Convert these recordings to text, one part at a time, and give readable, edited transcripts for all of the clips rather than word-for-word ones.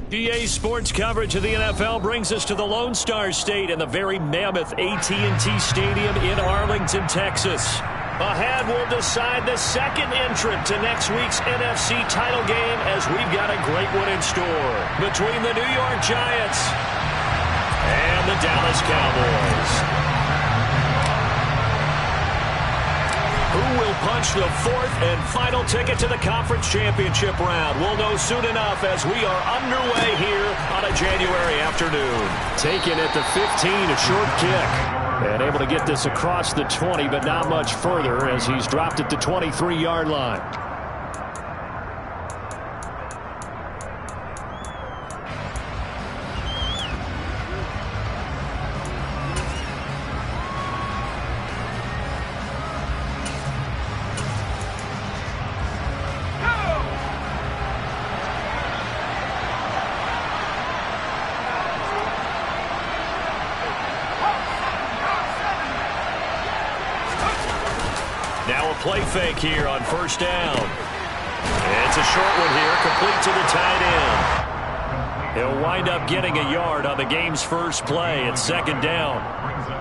PA Sports coverage of the NFL brings us to the Lone Star State and the very mammoth AT&T Stadium in Arlington, Texas. Ahead, we'll decide the second entrant to next week's NFC title game as we've got a great one in store between the New York Giants and the Dallas Cowboys. Who will punch the fourth and final ticket to the conference championship round? We'll know soon enough as we are underway here on a January afternoon. Taken at the 15, a short kick. And able to get this across the 20, but not much further as he's dropped at the 23-yard line. Now a play fake here on first down. It's a short one here, complete to the tight end. He'll wind up getting a yard on the game's first play. It's second down.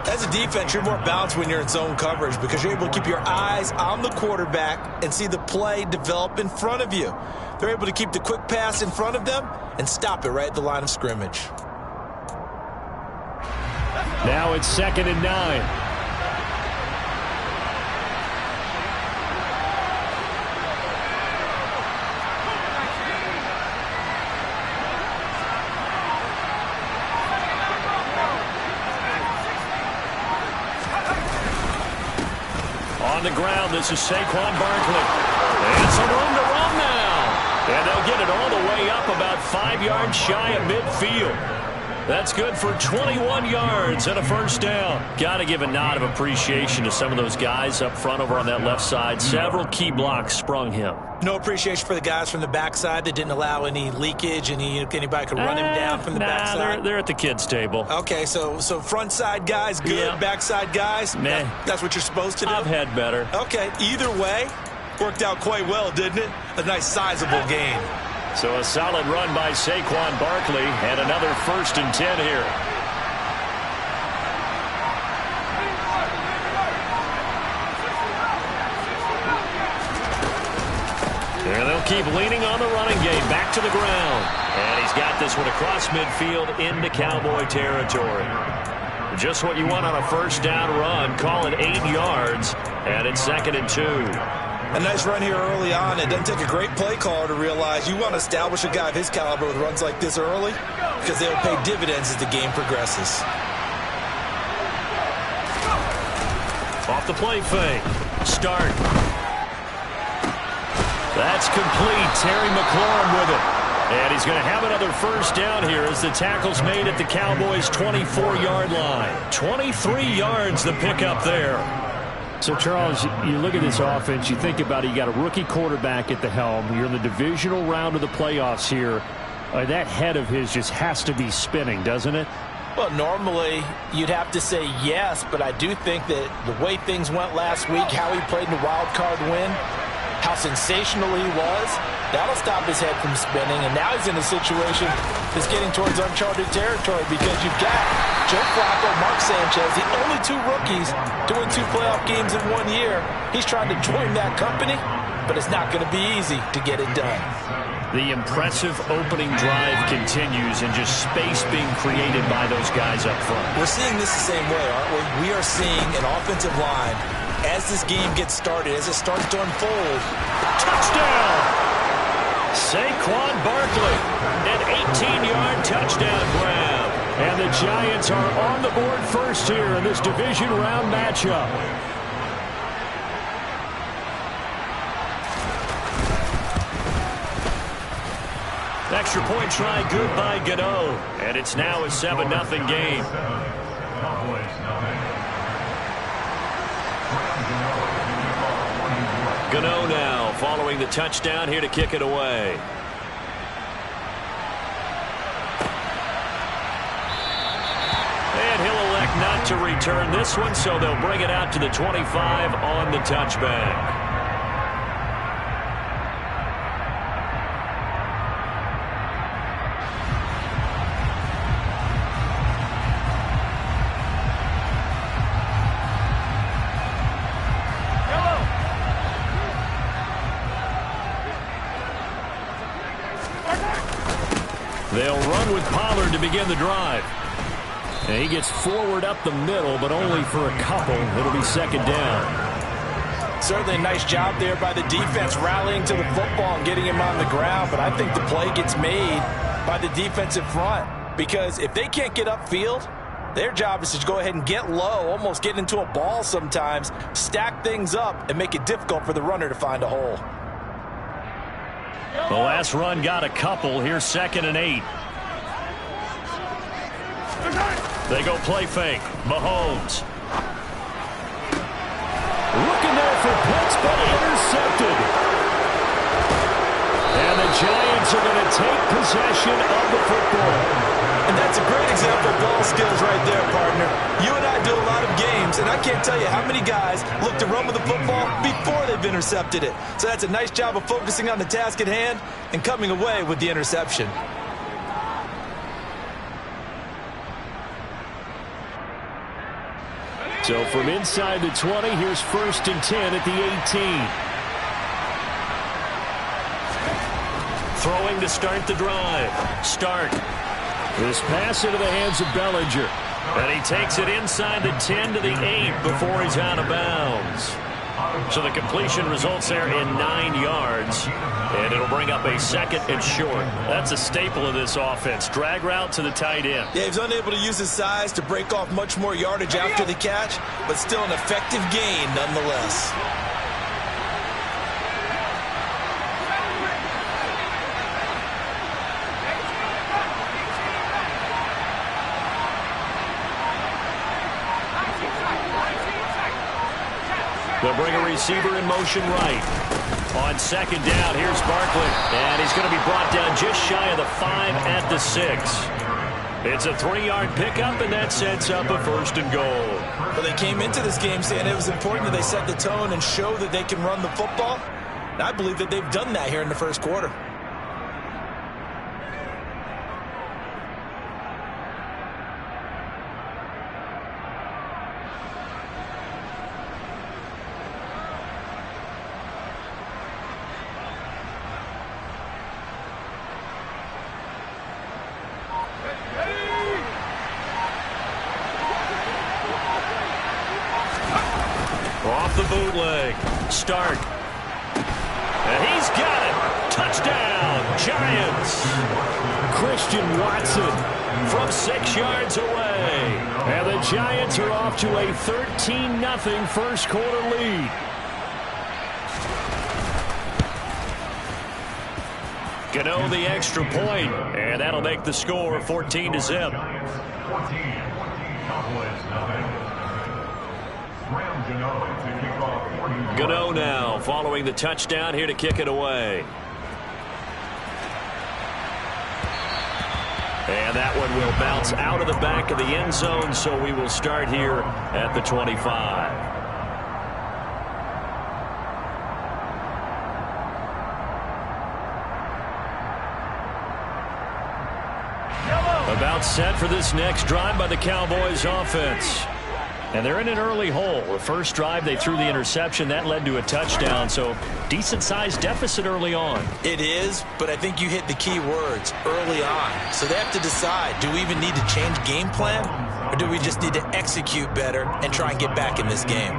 As a defense, you're more balanced when you're in zone coverage because you're able to keep your eyes on the quarterback and see the play develop in front of you. They're able to keep the quick pass in front of them and stop it right at the line of scrimmage. Now it's 2nd and 9. On the ground, this is Saquon Barkley. And some room to run now. And they'll get it all the way up about 5 yards shy of midfield. That's good for 21 yards and a first down. Got to give a nod of appreciation to some of those guys up front over on that left side. Several key blocks sprung him. No appreciation for the guys from the backside that didn't allow any leakage. Anybody could run him down from the backside. They're at the kids' table. Okay, so front side guys good, yeah. Backside guys, that's what you're supposed to do? I've had better. Okay, either way, worked out quite well, didn't it? A nice sizable gain. So a solid run by Saquon Barkley and another 1st and 10 here. And they'll keep leaning on the running game back to the ground. And he's got this one across midfield into Cowboy territory. Just what you want on a first down run. Call it 8 yards. And it's 2nd and 2. A nice run here early on. It doesn't take a great play caller to realize you want to establish a guy of his caliber with runs like this early because they'll pay dividends as the game progresses. Off the play fake. Start. That's complete. Terry McLaurin with it. And he's going to have another first down here as the tackle's made at the Cowboys' 24-yard line. 23 yards the pickup there. So, Charles, you look at this offense, you think about it, you got a rookie quarterback at the helm. You're in the divisional round of the playoffs here. That head of his just has to be spinning, doesn't it? Well, normally you'd have to say yes, but I do think that the way things went last week, how he played in the wild card win, how sensational he was, that'll stop his head from spinning. And now he's in a situation that's getting towards uncharted territory because you've got Joe Flacco, Mark Sanchez, the only 2 rookies doing 2 playoff games in 1 year. He's trying to join that company, but it's not going to be easy to get it done. The impressive opening drive continues and just space being created by those guys up front. We're seeing this the same way, aren't we? We are seeing an offensive line as this game gets started, as it starts to unfold. Touchdown! Saquon Barkley, an 18-yard touchdown grab. And the Giants are on the board first here in this division round matchup. Extra point try good by Gano. And it's now a 7-0 game. Gano now following the touchdown here to kick it away. And he'll elect not to return this one, so they'll bring it out to the 25 on the touchback. They'll run with Pollard to begin the drive. And he gets forward up the middle, but only for a couple. It'll be second down. Certainly a nice job there by the defense rallying to the football and getting him on the ground, but I think the play gets made by the defensive front because if they can't get upfield, their job is to go ahead and get low, almost get into a ball sometimes, stack things up, and make it difficult for the runner to find a hole. The last run got a couple. Here's 2nd and 8. They go play fake. Mahomes. Looking there for Pitts, but intercepted. And the Giants are going to take possession of the football. And that's a great example of ball skills right there, partner. You and I do a lot of games, and I can't tell you how many guys look to run with the football before they've intercepted it. So that's a nice job of focusing on the task at hand and coming away with the interception. So from inside the 20, here's 1st and 10 at the 18. Throwing to start the drive. Stark. This pass into the hands of Bellinger. And he takes it inside the 10 to the 8 before he's out of bounds. So the completion results there in 9 yards. And it'll bring up a 2nd and short. That's a staple of this offense. Drag route to the tight end. Yeah, he's unable to use his size to break off much more yardage after the catch, but still an effective gain nonetheless. They'll bring a receiver in motion right. On 2nd down, here's Barkley. And he's going to be brought down just shy of the 5 at the 6. It's a 3-yard pickup, and that sets up a 1st and goal. Well, they came into this game saying it was important that they set the tone and show that they can run the football. And I believe that they've done that here in the first quarter. Off the bootleg. Stark. And he's got it. Touchdown, Giants. Christian Watson from 6 yards away. And the Giants are off to a 13-0 first quarter lead. Gano the extra point, and that'll make the score 14-0. Gano now following the touchdown here to kick it away. And that one will bounce out of the back of the end zone, so we will start here at the 25. About set for this next drive by the Cowboys offense. And they're in an early hole. The first drive, they threw the interception. That led to a touchdown, so decent-sized deficit early on. It is, but I think you hit the key words, early on. So they have to decide, do we even need to change game plan, or do we just need to execute better and try and get back in this game?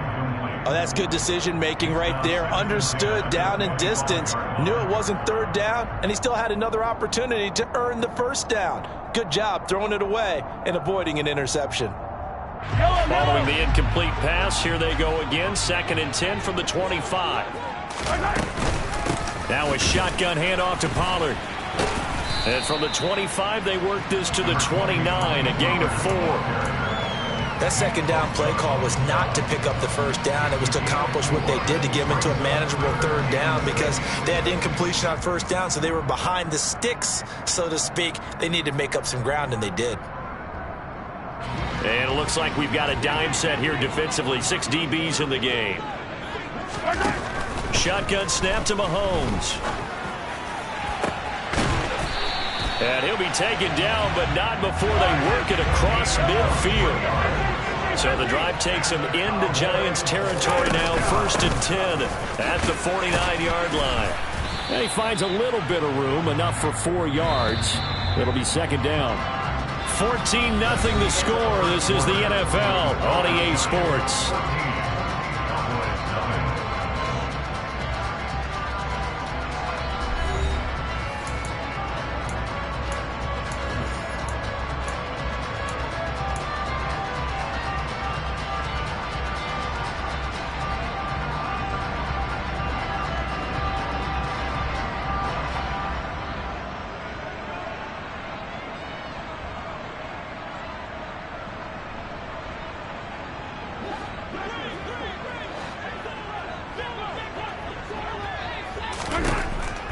Oh, that's good decision-making right there. Understood down and distance. Knew it wasn't third down, and he still had another opportunity to earn the first down. Good job throwing it away and avoiding an interception. Following the incomplete pass, here they go again. 2nd and 10 from the 25. Now a shotgun handoff to Pollard. And from the 25, they work this to the 29, a gain of 4. That second down play call was not to pick up the first down. It was to accomplish what they did to get them into a manageable third down because they had incompletion on first down, so they were behind the sticks, so to speak. They needed to make up some ground, and they did. And it looks like we've got a dime set here defensively. 6 DBs in the game. Shotgun snap to Mahomes. And he'll be taken down, but not before they work it across midfield. So the drive takes him into Giants territory now. 1st and 10 at the 49-yard line. And he finds a little bit of room, enough for 4 yards. It'll be second down. 14-0 the score. This is the NFL on EA Sports.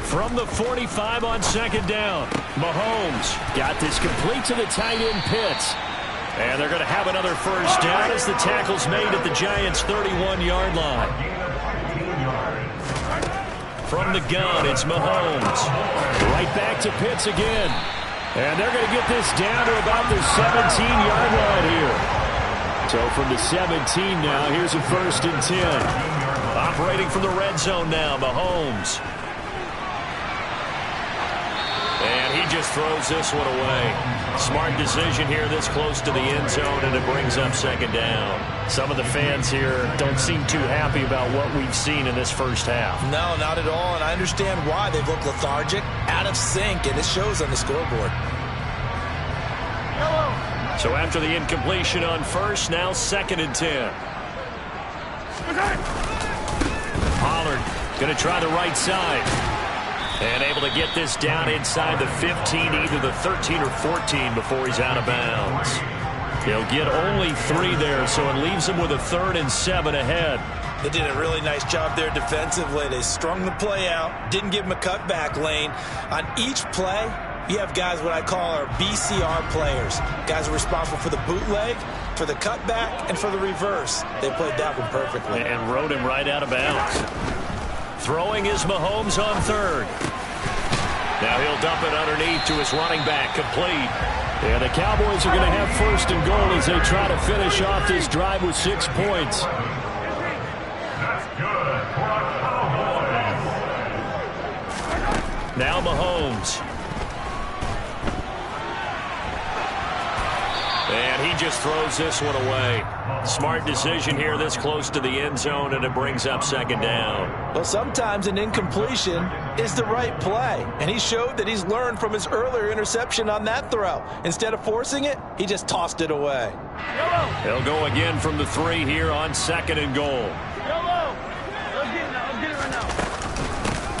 From the 45 on second down, Mahomes got this complete to the tight end Pitts. And they're going to have another first down as the tackle's made at the Giants' 31-yard line. From the gun, it's Mahomes. Right back to Pitts again. And they're going to get this down to about the 17-yard line here. So from the 17 now, here's a 1st and 10. Operating from the red zone now, Mahomes. And he just throws this one away. Smart decision here this close to the end zone, and it brings up second down. Some of the fans here don't seem too happy about what we've seen in this first half. No, not at all, and I understand why. They've looked lethargic, out of sync, and it shows on the scoreboard. So after the incompletion on first, now 2nd and 10. Pollard going to try the right side. And able to get this down inside the 15, either the 13 or 14 before he's out of bounds. He'll get only 3 there, so it leaves him with a 3rd and 7 ahead. They did a really nice job there defensively. They strung the play out, didn't give him a cutback lane. On each play, you have guys what I call our BCR players. Guys are responsible for the bootleg, for the cutback, and for the reverse. They played that one perfectly. And rode him right out of bounds. Throwing is Mahomes on 3rd. Now he'll dump it underneath to his running back, complete. And the Cowboys are going to have 1st and goal as they try to finish off this drive with 6 points. Now Mahomes. And he just throws this one away. Smart decision here this close to the end zone, and it brings up second down. Well, sometimes an incompletion is the right play, and he showed that he's learned from his earlier interception on that throw. Instead of forcing it, he just tossed it away. They'll go again from the 3 here on 2nd and goal.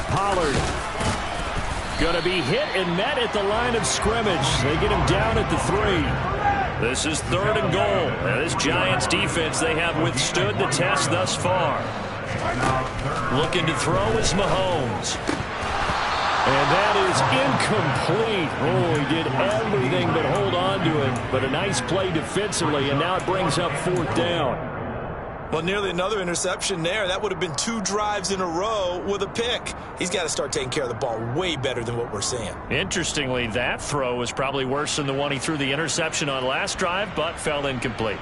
Pollard going to be hit and met at the line of scrimmage. They get him down at the 3. This is 3rd and goal. Now, this Giants defense, they have withstood the test thus far. Looking to throw is Mahomes. And that is incomplete. Oh, he did everything but hold on to it. But a nice play defensively, and now it brings up 4th down. Well, nearly another interception there. That would have been 2 drives in a row with a pick. He's got to start taking care of the ball way better than what we're seeing. Interestingly, that throw was probably worse than the one he threw the interception on last drive, but fell incomplete.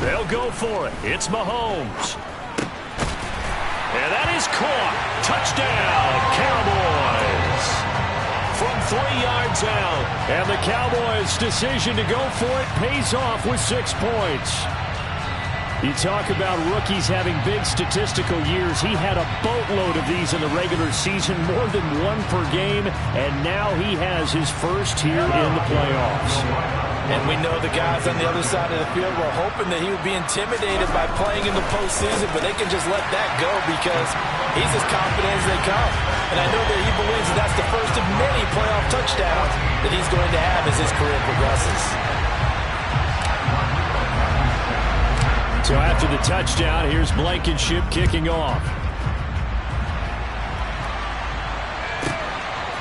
They'll go for it. It's Mahomes. And that is caught. Touchdown, Cowboys. From 3 yards out. And the Cowboys' decision to go for it pays off with 6 points. You talk about rookies having big statistical years. He had a boatload of these in the regular season, more than 1 per game, and now he has his first here in the playoffs. And we know the guys on the other side of the field were hoping that he would be intimidated by playing in the postseason, but they can just let that go because he's as confident as they come. And I know that he believes that that's the first of many playoff touchdowns that he's going to have as his career progresses. So after the touchdown, here's Blankenship kicking off.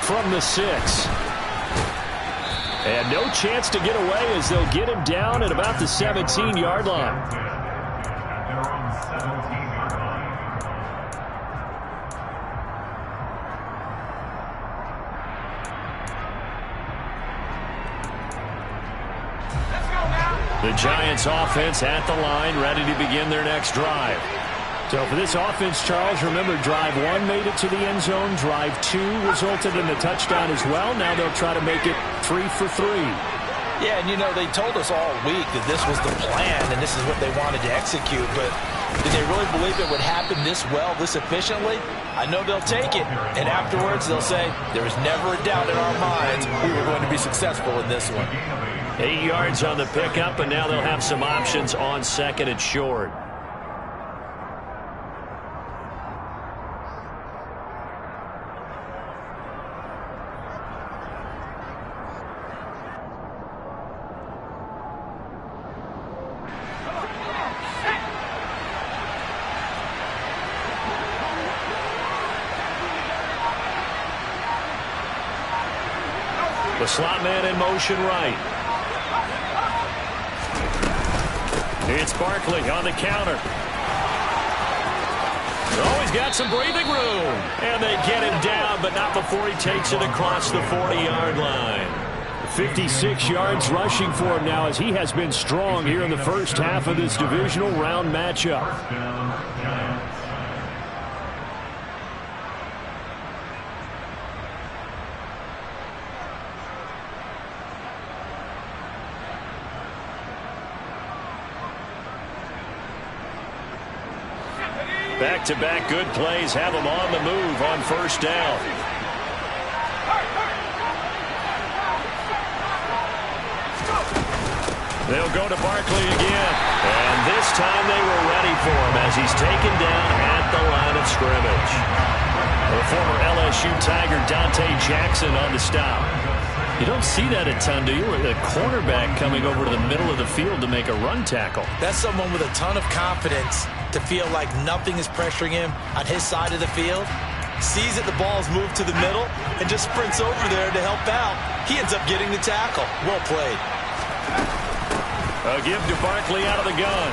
From the 6. And no chance to get away as they'll get him down at about the 17-yard line. The Giants offense at the line, ready to begin their next drive. So for this offense, Charles, remember, drive 1 made it to the end zone. Drive 2 resulted in a touchdown as well. Now they'll try to make it 3 for 3. Yeah, and you know, they told us all week that this was the plan and this is what they wanted to execute, but did they really believe it would happen this well, this efficiently? I know they'll take it, and afterwards they'll say, there was never a doubt in our minds we were going to be successful in this one. 8 yards on the pickup, and now they'll have some options on second and short. The slot man in motion right. It's Barkley on the counter. Oh, he's got some breathing room. And they get him down, but not before he takes it across the 40-yard line. 56 yards rushing for him now as he has been strong here in the first half of this divisional round matchup. Back-to-back good plays have them on the move on first down. They'll go to Barkley again. And this time they were ready for him as he's taken down at the line of scrimmage. The former LSU Tiger Dante Jackson on the stop. You don't see that a ton, do you? With a cornerback coming over to the middle of the field to make a run tackle. That's someone with a ton of confidence to feel like nothing is pressuring him on his side of the field. Sees that the ball's moved to the middle and just sprints over there to help out. He ends up getting the tackle. Well played. A give to Barkley out of the gun.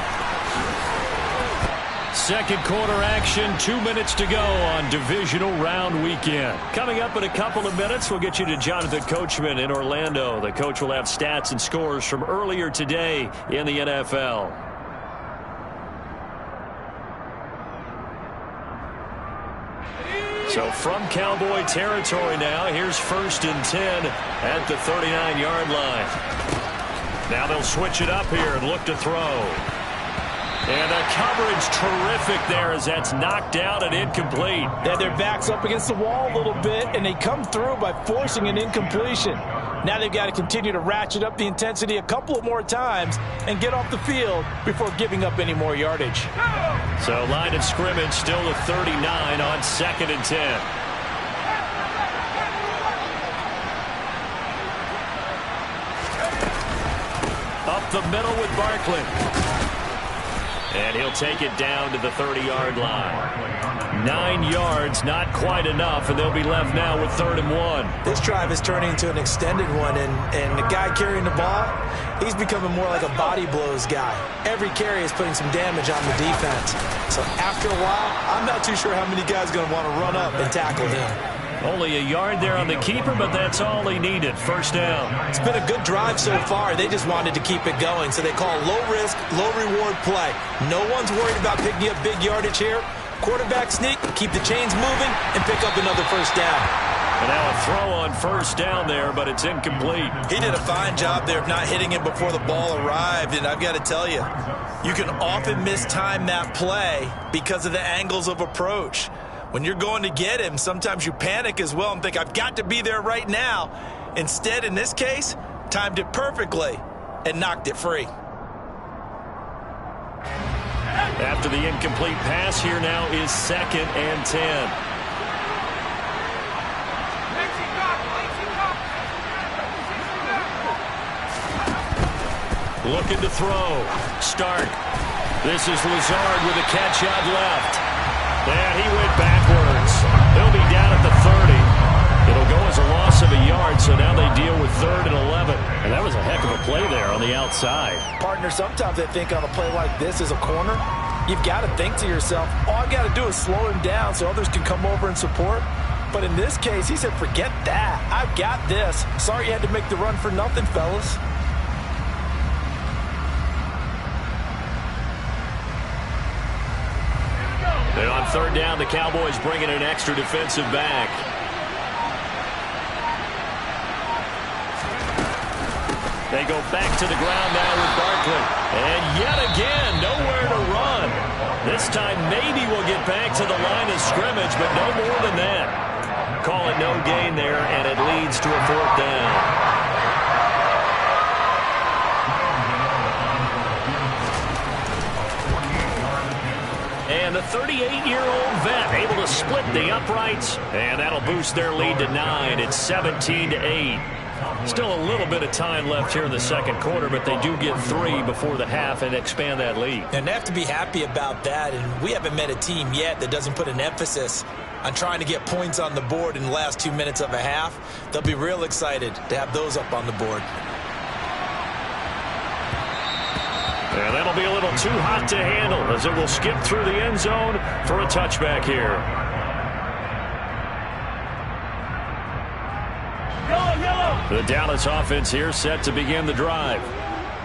Second quarter action, 2 minutes to go on divisional round weekend. Coming up in a couple of minutes, we'll get you to Jonathan Coachman in Orlando. The coach will have stats and scores from earlier today in the NFL. So from Cowboy territory now, here's 1st and 10 at the 39-yard line. Now they'll switch it up here and look to throw. And the coverage terrific there as that's knocked out and incomplete. Yeah, their back's up against the wall a little bit, and they come through by forcing an incompletion. Now they've got to continue to ratchet up the intensity a couple of more times and get off the field before giving up any more yardage. So line of scrimmage still at 39 on 2nd and 10. Up the middle with Barkley. And he'll take it down to the 30-yard line. 9 yards, not quite enough, and they'll be left now with 3rd and 1. This drive is turning into an extended one, and the guy carrying the ball, he's becoming more like a body blows guy. Every carry is putting some damage on the defense. So after a while, I'm not too sure how many guys are going to want to run up and tackle him. Only a yard there on the keeper, but that's all he needed. 1st down. It's been a good drive so far. They just wanted to keep it going, so they call low-risk, low-reward play. No one's worried about picking up big yardage here. Quarterback sneak, keep the chains moving, and pick up another 1st down. And now a throw on 1st down there, but it's incomplete. He did a fine job there of not hitting it before the ball arrived, and I've got to tell you, you can often mistime that play because of the angles of approach. When you're going to get him, sometimes you panic as well and think, I've got to be there right now. Instead, in this case, timed it perfectly and knocked it free. After the incomplete pass, here now is 2nd and 10. Looking to throw. Stark. This is Lazard with a catch out left. And he went backwards. He'll be down at the 30. It'll go as a loss of a yard, so now they deal with 3rd and 11. And that was a heck of a play there on the outside. Partner, sometimes I think on a play like this as a corner, you've got to think to yourself, all I got to do is slow him down so others can come over and support. But in this case, he said, forget that. I've got this. Sorry you had to make the run for nothing, fellas. third down, the Cowboys bringing an extra defensive back. They go back to the ground now with Barkley. And yet again, nowhere to run. This time maybe we'll get back to the line of scrimmage, but no more than that. Call it no gain there, and it leads to a fourth down. And the 38-year-old vet able to split the uprights, and that'll boost their lead to 9. It's 17-8. Still a little bit of time left here in the second quarter, but they do get 3 before the half and expand that lead. And they have to be happy about that, and we haven't met a team yet that doesn't put an emphasis on trying to get points on the board in the last 2 minutes of a half. They'll be real excited to have those up on the board. And that'll be a little too hot to handle as it will skip through the end zone for a touchback here. The Dallas offense here set to begin the drive.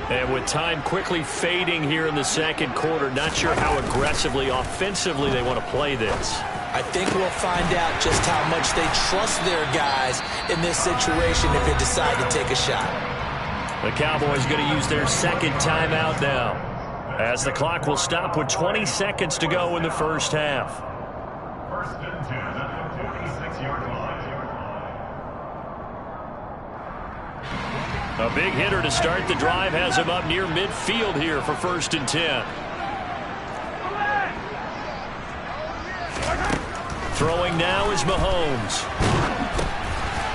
And with time quickly fading here in the second quarter, not sure how aggressively, offensively they want to play this. I think we'll find out just how much they trust their guys in this situation if they decide to take a shot. The Cowboys going to use their second timeout now, as the clock will stop with 20 seconds to go in the first half. First and 10 at the 46-yard line. A big hitter to start the drive has him up near midfield here for first and 10. Throwing now is Mahomes.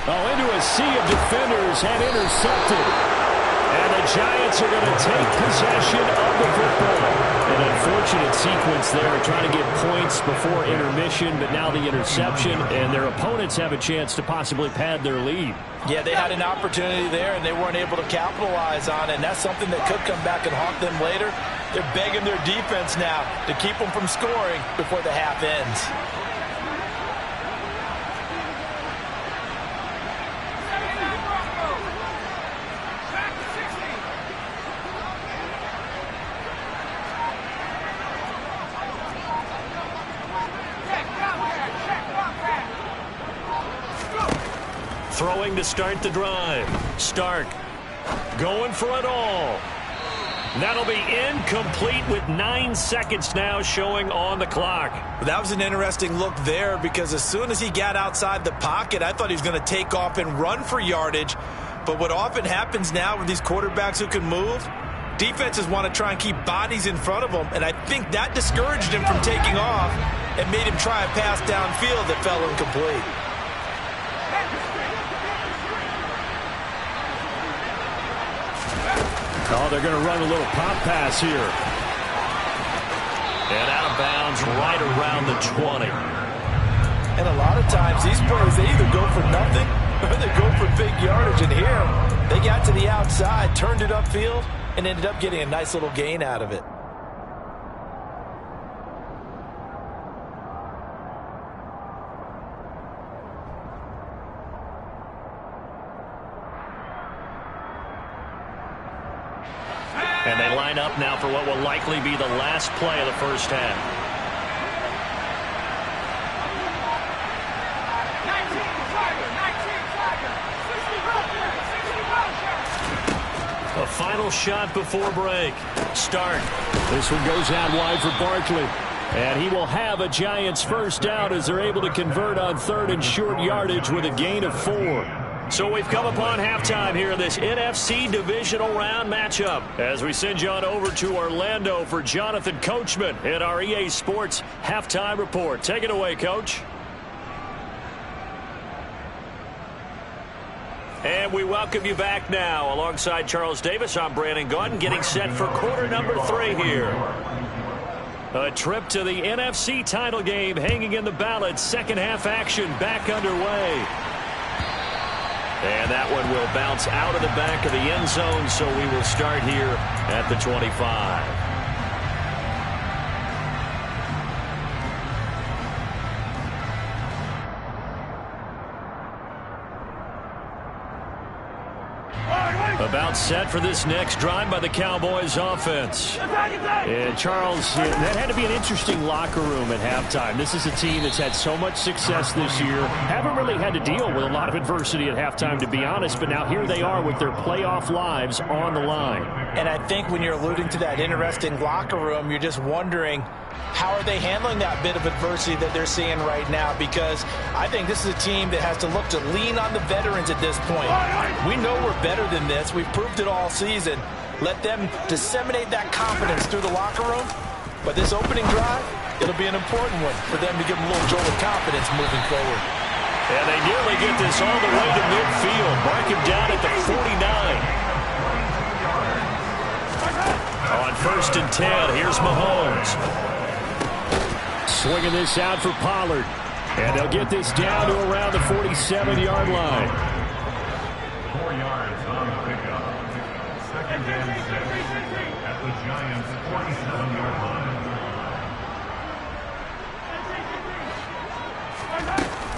Oh, into a sea of defenders and intercepted. And the Giants are going to take possession of the football. An unfortunate sequence there, trying to get points before intermission, but now the interception, and their opponents have a chance to possibly pad their lead. Yeah, they had an opportunity there, and they weren't able to capitalize on it, and that's something that could come back and haunt them later. They're begging their defense now to keep them from scoring before the half ends. Throwing to start the drive. Stark going for it all. That'll be incomplete with 9 seconds now showing on the clock. That was an interesting look there because as soon as he got outside the pocket, I thought he was going to take off and run for yardage. But what often happens now with these quarterbacks who can move, defenses want to try and keep bodies in front of them, and I think that discouraged him from taking off and made him try a pass downfield that fell incomplete. Oh, they're going to run a little pop pass here. And out of bounds right around the 20. And a lot of times these plays, they either go for nothing or they go for big yardage. And here, they got to the outside, turned it upfield, and ended up getting a nice little gain out of it. And they line up now for what will likely be the last play of the first half. A final shot before break. Stark. This one goes out wide for Barkley. And he will have a Giants first down as they're able to convert on third and short yardage with a gain of 4. So we've come upon halftime here in this NFC divisional round matchup as we send you on over to Orlando for Jonathan Coachman in our EA Sports halftime report. Take it away, Coach. And we welcome you back now. Alongside Charles Davis, I'm Brandon Gaudin, getting set for quarter number 3 here. A trip to the NFC title game hanging in the balance. Second half action back underway. And that one will bounce out of the back of the end zone, so we will start here at the 25. A About set for this next drive by the Cowboys offense. And Charles, that had to be an interesting locker room at halftime. This is a team that's had so much success this year. Haven't really had to deal with a lot of adversity at halftime, to be honest, but now here they are with their playoff lives on the line. And I think when you're alluding to that interesting locker room, you're just wondering, how are they handling that bit of adversity that they're seeing right now? Because I think this is a team that has to look to lean on the veterans at this point. We know we're better than this. We've proved it all season. Let them disseminate that confidence through the locker room. But this opening drive, it'll be an important one for them to give them a little jolt of confidence moving forward. And they nearly get this all the way to midfield. Mark him down at the 49. On 1st and 10, here's Mahomes. Swinging this out for Pollard. And they'll get this down to around the 47-yard line. 4 yards on the pickup. 2nd and 6 at the Giants' 47-yard line.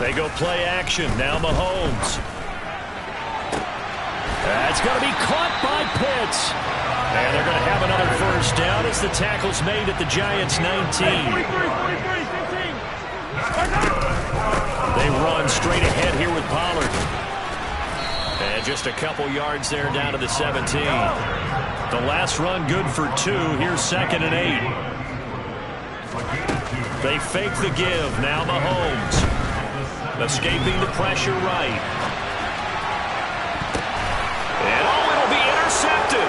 They go play action. Now Mahomes. That's going to be caught by Pitts. And they're going to have another first down as the tackle's made at the Giants' 19. They run straight ahead here with Pollard. And just a couple yards there down to the 17. The last run good for 2. Here's 2nd and 8. They fake the give. Now Mahomes. Escaping the pressure right. And it'll be intercepted.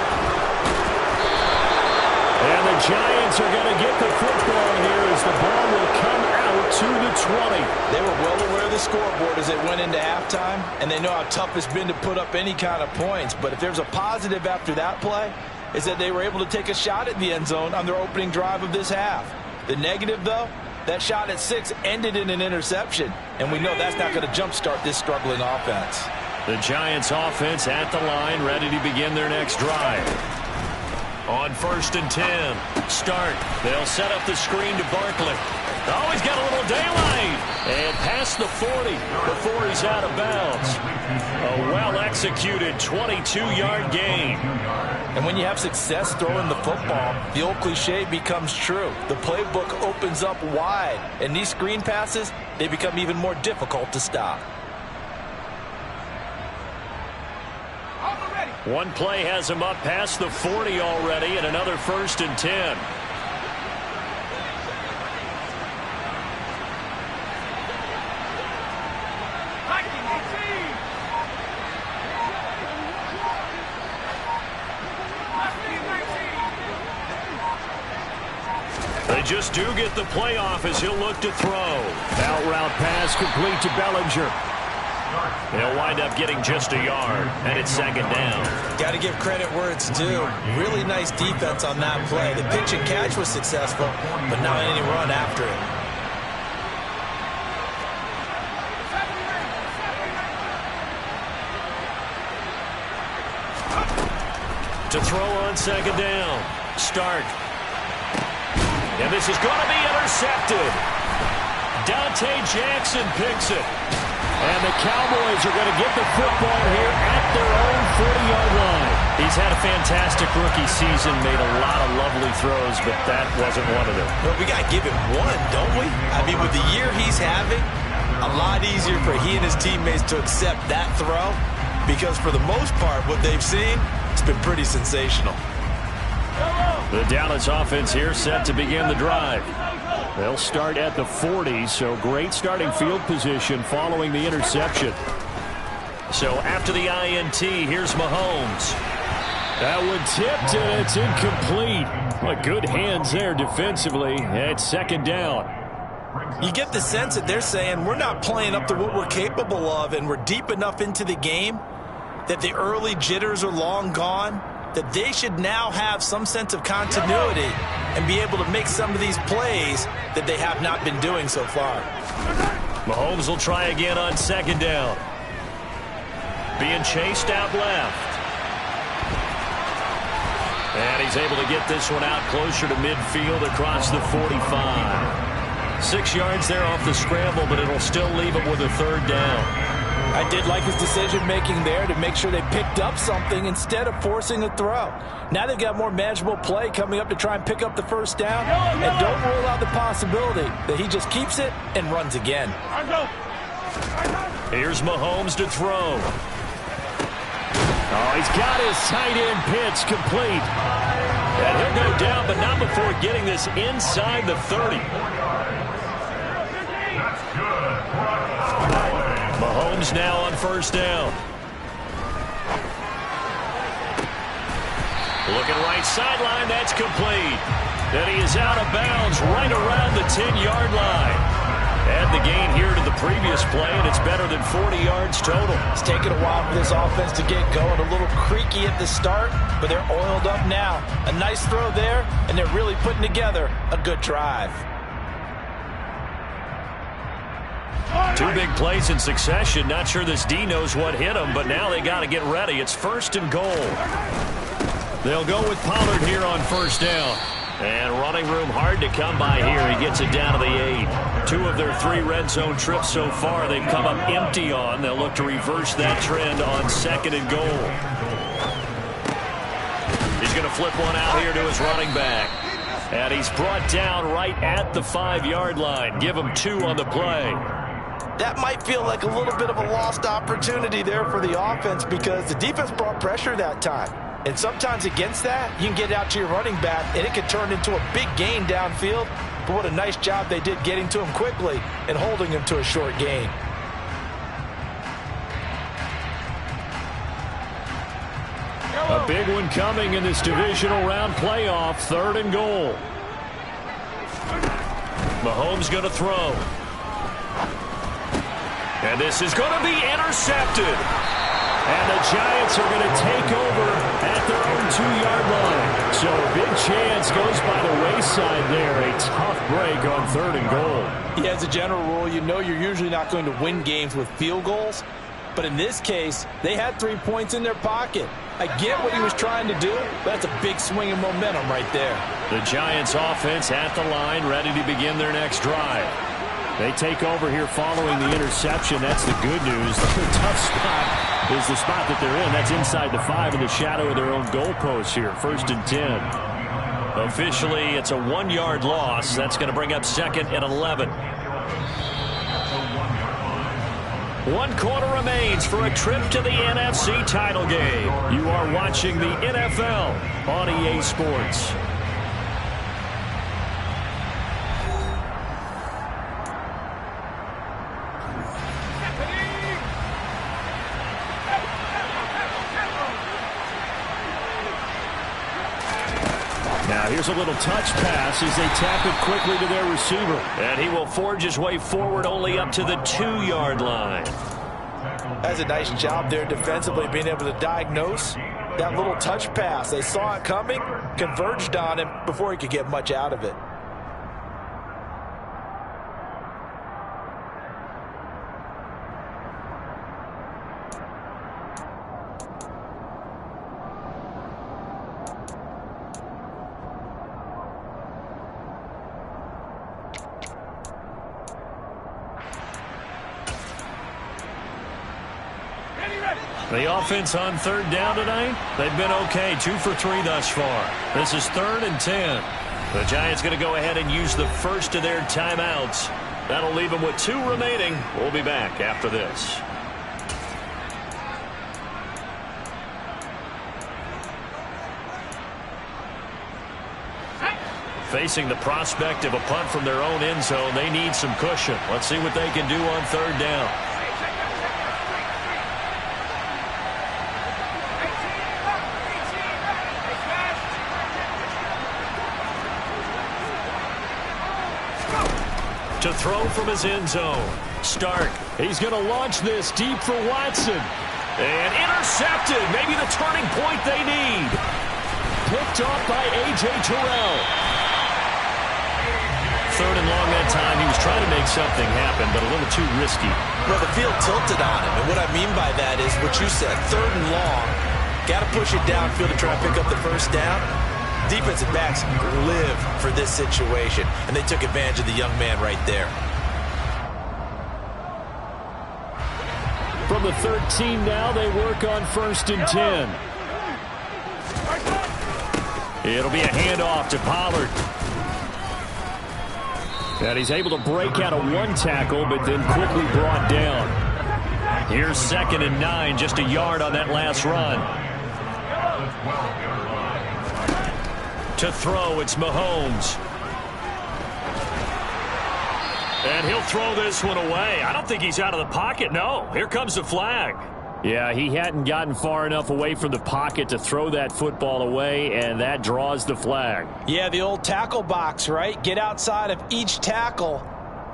And the Giants are going to get the football here as the ball will come out to the 20. They were well aware of the scoreboard as they went into halftime, and they know how tough it's been to put up any kind of points. But if there's a positive after that play, is that they were able to take a shot at the end zone on their opening drive of this half. The negative, though, that shot at 6 ended in an interception, and we know that's not going to jumpstart this struggling offense. The Giants offense at the line, ready to begin their next drive. On 1st and 10, start. They'll set up the screen to Barkley. Oh, he's got a little daylight. And past the 40 before he's out of bounds. A well-executed 22-yard gain. And when you have success throwing the football, the old cliche becomes true. The playbook opens up wide. And these screen passes, they become even more difficult to stop. One play has him up past the 40 already, and another 1st and 10. They just do get the playoff as he'll look to throw. Out route pass complete to Bellinger. They'll wind up getting just a yard, and it's 2nd down. Got to give credit where it's due. Really nice defense on that play. The pitch and catch was successful, but not any run after it. To throw on 2nd down. Start. And this is going to be intercepted. Dante Jackson picks it. And the Cowboys are going to get the football here at their own 40-yard line. He's had a fantastic rookie season, made a lot of lovely throws, but that wasn't one of them. Well, we got to give him one, don't we? I mean, with the year he's having, a lot easier for he and his teammates to accept that throw because for the most part, what they've seen, it's been pretty sensational. The Dallas offense here set to begin the drive. They'll start at the 40, so great starting field position following the interception. So after the INT, here's Mahomes. That one tipped, and it's incomplete. Well, good hands there defensively. It's 2nd down. You get the sense that they're saying we're not playing up to what we're capable of, and we're deep enough into the game that the early jitters are long gone, that they should now have some sense of continuity and be able to make some of these plays that they have not been doing so far. Mahomes will try again on 2nd down. Being chased out left. And he's able to get this one out closer to midfield across the 45. 6 yards there off the scramble, but it'll still leave him with a 3rd down. I did like his decision-making there to make sure they picked up something instead of forcing a throw. Now they've got more manageable play coming up to try and pick up the first down. And don't rule out the possibility that he just keeps it and runs again. Here's Mahomes to throw. Oh, he's got his tight end pitch complete. And he'll go down, but not before getting this inside the 30. Mahomes now on first down. Looking right sideline, that's complete. And he is out of bounds right around the 10-yard line. Add the gain here to the previous play, and it's better than 40 yards total. It's taken a while for this offense to get going. A little creaky at the start, but they're oiled up now. A nice throw there, and they're really putting together a good drive. Two big plays in succession. Not sure this D knows what hit him, but now they got to get ready. It's first and goal. They'll go with Pollard here on first down. And running room hard to come by here. He gets it down to the 8. 2 of their 3 red zone trips so far they've come up empty on. They'll look to reverse that trend on second and goal. He's going to flip one out here to his running back. And he's brought down right at the 5-yard line. Give him 2 on the play. That might feel like a little bit of a lost opportunity there for the offense because the defense brought pressure that time. And sometimes against that, you can get out to your running back, and it can turn into a big gain downfield. But what a nice job they did getting to him quickly and holding him to a short gain. A big one coming in this divisional round playoff, 3rd and goal. Mahomes going to throw. And this is going to be intercepted. And the Giants are going to take over at their own 2-yard line. So a big chance goes by the wayside there. A tough break on 3rd and goal. Yeah, as a general rule, you know you're usually not going to win games with field goals. But in this case, they had 3 points in their pocket. I get what he was trying to do, but that's a big swing of momentum right there. The Giants offense at the line, ready to begin their next drive. They take over here following the interception. That's the good news. The tough spot is the spot that they're in. That's inside the 5 in the shadow of their own goalpost here. 1st and 10. Officially, it's a 1-yard loss. That's going to bring up 2nd and 11. 1 quarter remains for a trip to the NFC title game. You are watching the NFL on EA Sports. Now here's a little touch pass as they tap it quickly to their receiver. And he will forge his way forward only up to the 2-yard line. That's a nice job there defensively, being able to diagnose that little touch pass. They saw it coming, converged on him before he could get much out of it. The offense on 3rd down tonight, they've been okay. 2 for 3 thus far. This is 3rd and 10. The Giants going to go ahead and use the first of their timeouts. That'll leave them with 2 remaining. We'll be back after this. Facing the prospect of a punt from their own end zone, they need some cushion. Let's see what they can do on 3rd down. To throw from his end zone. Stark. He's going to launch this deep for Watson. And intercepted. Maybe the turning point they need. Picked off by A.J. Terrell. 3rd and long that time. He was trying to make something happen, but a little too risky. Well, the field tilted on him. And what I mean by that is what you said. 3rd and long. Got to push it downfield to try to pick up the first down. Defensive backs live for this situation, and they took advantage of the young man right there. From the 13 now, they work on 1st and 10. It'll be a handoff to Pollard. And he's able to break out of one tackle, but then quickly brought down. Here's 2nd and 9, just a yard on that last run. To throw, it's Mahomes. And he'll throw this one away. I don't think he's out of the pocket, no. Here comes the flag. Yeah, he hadn't gotten far enough away from the pocket to throw that football away, and that draws the flag. Yeah, the old tackle box, right? Get outside of each tackle,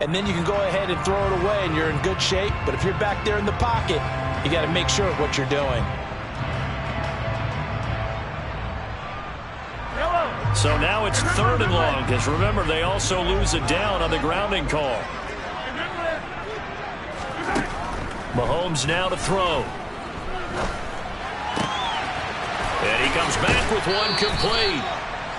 and then you can go ahead and throw it away, and you're in good shape. But if you're back there in the pocket, you got to make sure of what you're doing. So now it's 3rd and long, because remember, they also lose a down on the grounding call. Mahomes now to throw. And he comes back with one complete.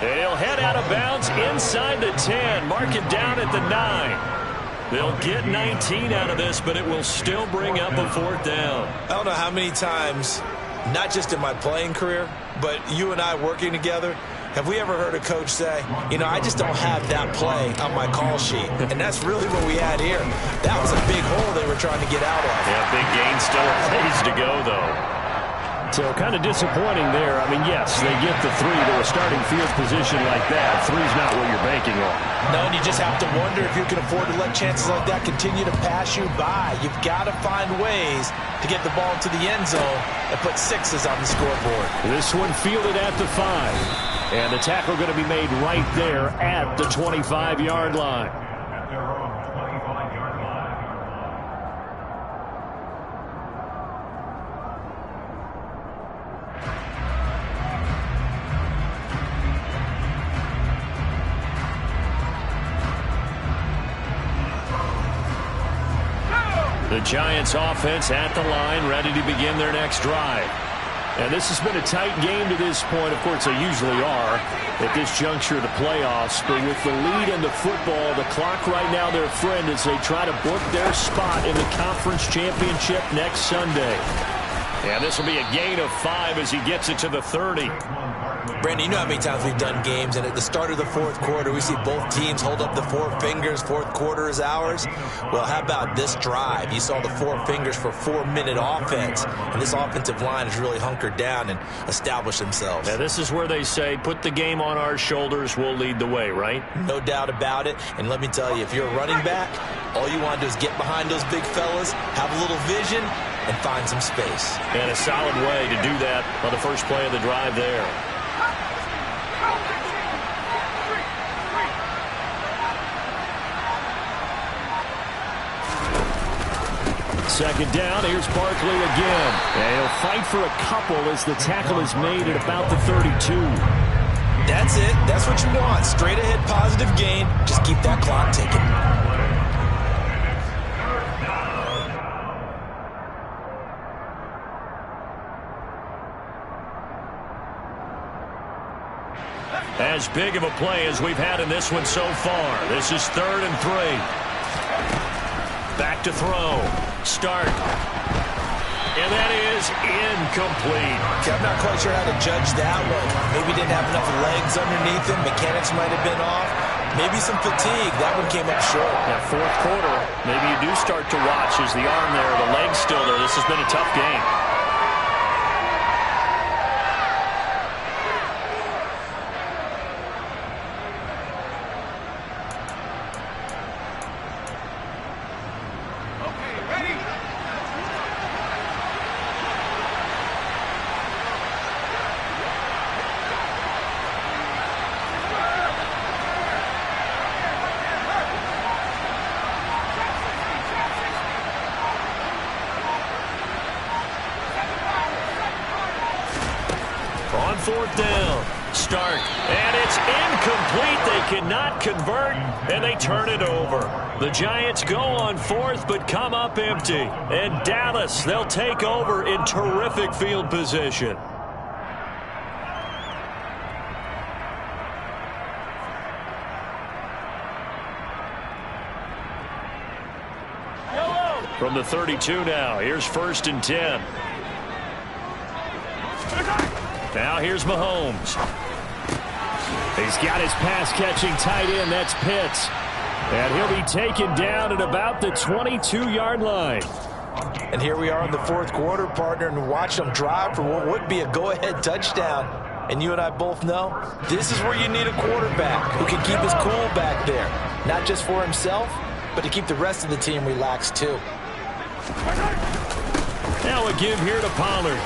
And he'll head out of bounds inside the 10, mark it down at the 9. They'll get 19 out of this, but it will still bring up a 4th down. I don't know how many times, not just in my playing career, but you and I working together, have we ever heard a coach say, you know, I just don't have that play on my call sheet? And that's really what we had here. That was a big hole they were trying to get out of. Yeah, big gain, still a ways to go, though. So kind of disappointing there. I mean, yes, they get the 3 to a starting field position like that. 3's not what you're banking on. No, and you just have to wonder if you can afford to let chances like that continue to pass you by. You've got to find ways to get the ball into the end zone and put 6s on the scoreboard. This one fielded at the 5. And the tackle going to be made right there at the 25-yard line. At their own 25-yard line. The Giants offense at the line, ready to begin their next drive. And this has been a tight game to this point. Of course, they usually are at this juncture of the playoffs. But with the lead in the football, the clock right now their friend as they try to book their spot in the conference championship next Sunday. And this will be a gain of 5 as he gets it to the 30. Brandon, you know how many times we've done games, and at the start of the 4th quarter, we see both teams hold up the 4 fingers, 4th quarter is ours. Well, how about this drive? You saw the 4 fingers for 4-minute offense, and this offensive line has really hunkered down and established themselves. Now, this is where they say, put the game on our shoulders, we'll lead the way, right? No doubt about it, and let me tell you, if you're a running back, all you want to do is get behind those big fellas, have a little vision, and find some space. And a solid way to do that on the first play of the drive there. Second down, here's Barkley again. And he'll fight for a couple as the tackle is made at about the 32. That's it. That's what you want. Straight ahead positive gain. Just keep that clock ticking. As big of a play as we've had in this one so far. This is 3rd and 3. Back to throw. Start. And that is incomplete. Okay, I'm not quite sure how to judge that one. Maybe didn't have enough legs underneath him. Mechanics might have been off. Maybe some fatigue. That one came up short. Yeah, 4th quarter. Maybe you do start to watch as the arm there, the leg's still there. This has been a tough game. On 4th down, start, and it's incomplete. They cannot convert, and they turn it over. The Giants go on 4th, but come up empty. And Dallas, they'll take over in terrific field position. From the 32 now, here's 1st and 10. Now here's Mahomes. He's got his pass-catching tight end. That's Pitts. And he'll be taken down at about the 22-yard line. And here we are in the 4th quarter, partner, and watch them drive for what would be a go-ahead touchdown. And you and I both know this is where you need a quarterback who can keep his cool back there. Not just for himself, but to keep the rest of the team relaxed too. Now a give here to Pollard.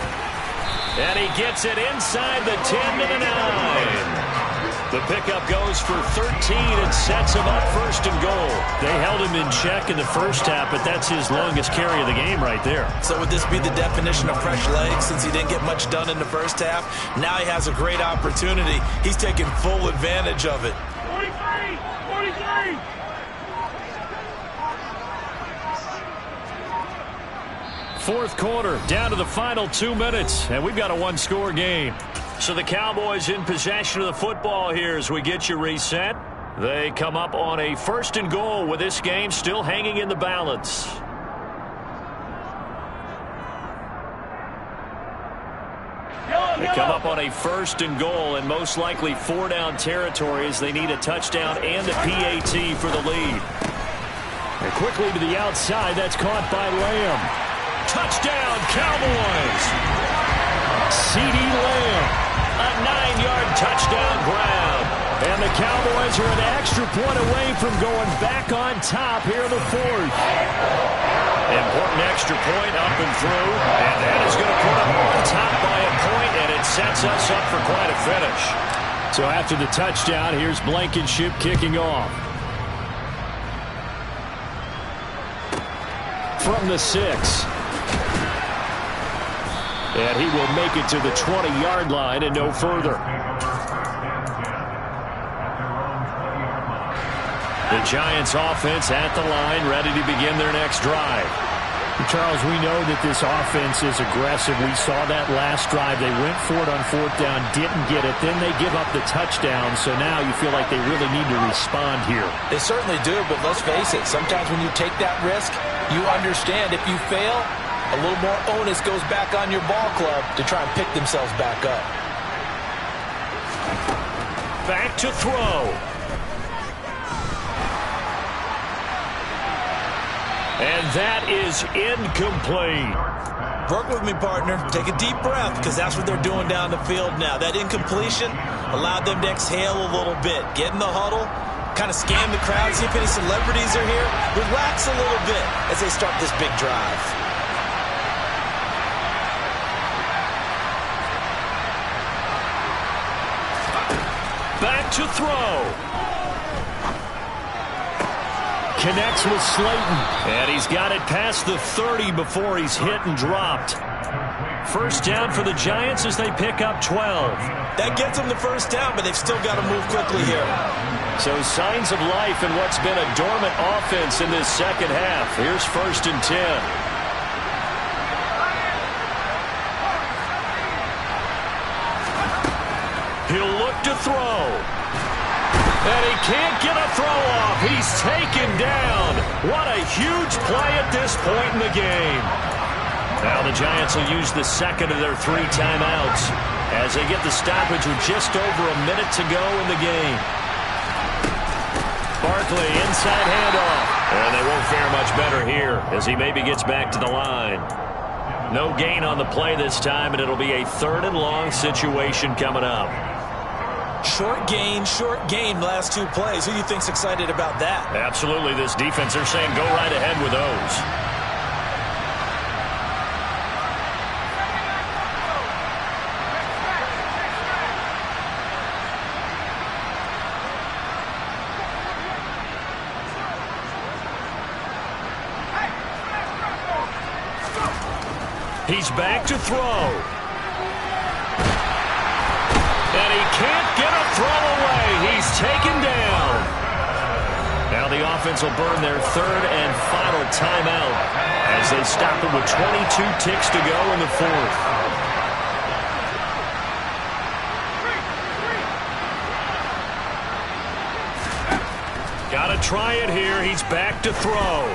And he gets it inside the 10 to the 9. The pickup goes for 13 and sets him up 1st and goal. They held him in check in the first half, but that's his longest carry of the game right there. So would this be the definition of fresh legs since he didn't get much done in the first half? Now he has a great opportunity. He's taking full advantage of it. 43! Fourth quarter, down to the final 2 minutes, and we've got a one-score game. So the Cowboys in possession of the football here as we get you reset. They come up on a 1st and goal with this game still hanging in the balance. They come up on a 1st and goal and most likely 4-down territory as they need a touchdown and a PAT for the lead. And quickly to the outside, that's caught by Lamb. Touchdown, Cowboys! CeeDee Lamb, a 9-yard touchdown grab. And the Cowboys are an extra point away from going back on top here in the 4th. Important extra point up and through. And that is going to put them on top by a point, and it sets us up for quite a finish. So after the touchdown, here's Blankenship kicking off. From the 6. And he will make it to the 20-yard line and no further. The Giants offense at the line, ready to begin their next drive. Charles, we know that this offense is aggressive. We saw that last drive. They went for it on 4th down, didn't get it. Then they give up the touchdown. So now you feel like they really need to respond here. They certainly do, but let's face it. Sometimes when you take that risk, you understand if you fail, a little more onus goes back on your ball club to try and pick themselves back up. Back to throw. And that is incomplete. Work with me, partner. Take a deep breath because that's what they're doing down the field now. That incompletion allowed them to exhale a little bit. Get in the huddle, kind of scan the crowd, see if any celebrities are here. Relax a little bit as they start this big drive. Back to throw. Connects with Slayton. And he's got it past the 30 before he's hit and dropped. 1st down for the Giants as they pick up 12. That gets them the 1st down, but they've still got to move quickly here. So signs of life in what's been a dormant offense in this second half. Here's 1st and 10. He'll look to throw. And he can't get a throw off. He's taken down. What a huge play at this point in the game. Now the Giants will use the second of their 3 timeouts as they get the stoppage with just over a minute to go in the game. Barkley inside handoff. And they won't fare much better here as he maybe gets back to the line. No gain on the play this time, and it'll be a 3rd and long situation coming up. Short gain, last 2 plays. Who do you think's excited about that? Absolutely, this defense, they're saying go right ahead with those. He's back to throw. And he can't get a throw away. He's taken down. Now the offense will burn their 3rd and final timeout as they stop it with 22 ticks to go in the 4th. Got to try it here. He's back to throw.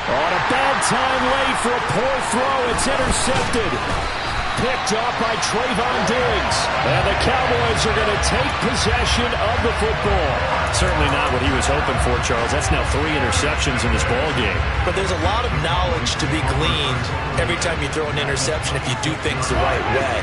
On a bad time late for a poor throw. It's intercepted. Picked off by Trayvon Diggs. And the Cowboys are going to take possession of the football. Certainly not what he was hoping for, Charles. That's now 3 interceptions in this ball game. But there's a lot of knowledge to be gleaned every time you throw an interception if you do things the right way.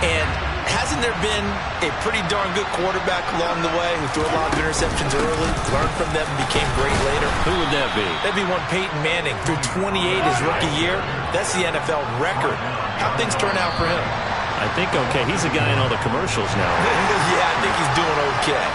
And hasn't there been a pretty darn good quarterback along the way who threw a lot of interceptions early, learned from them, and became great later? Who would that be? That'd be one Peyton Manning. Threw 28 his rookie year. That's the NFL record. How'd things turn out for him? I think okay. He's a guy in all the commercials now. Yeah, I think he's doing okay.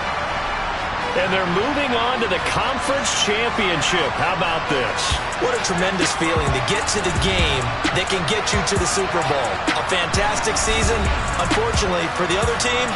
And they're moving on to the conference championship. How about this? What a tremendous feeling to get to the game that can get you to the Super Bowl. A fantastic season. Unfortunately, for the other team,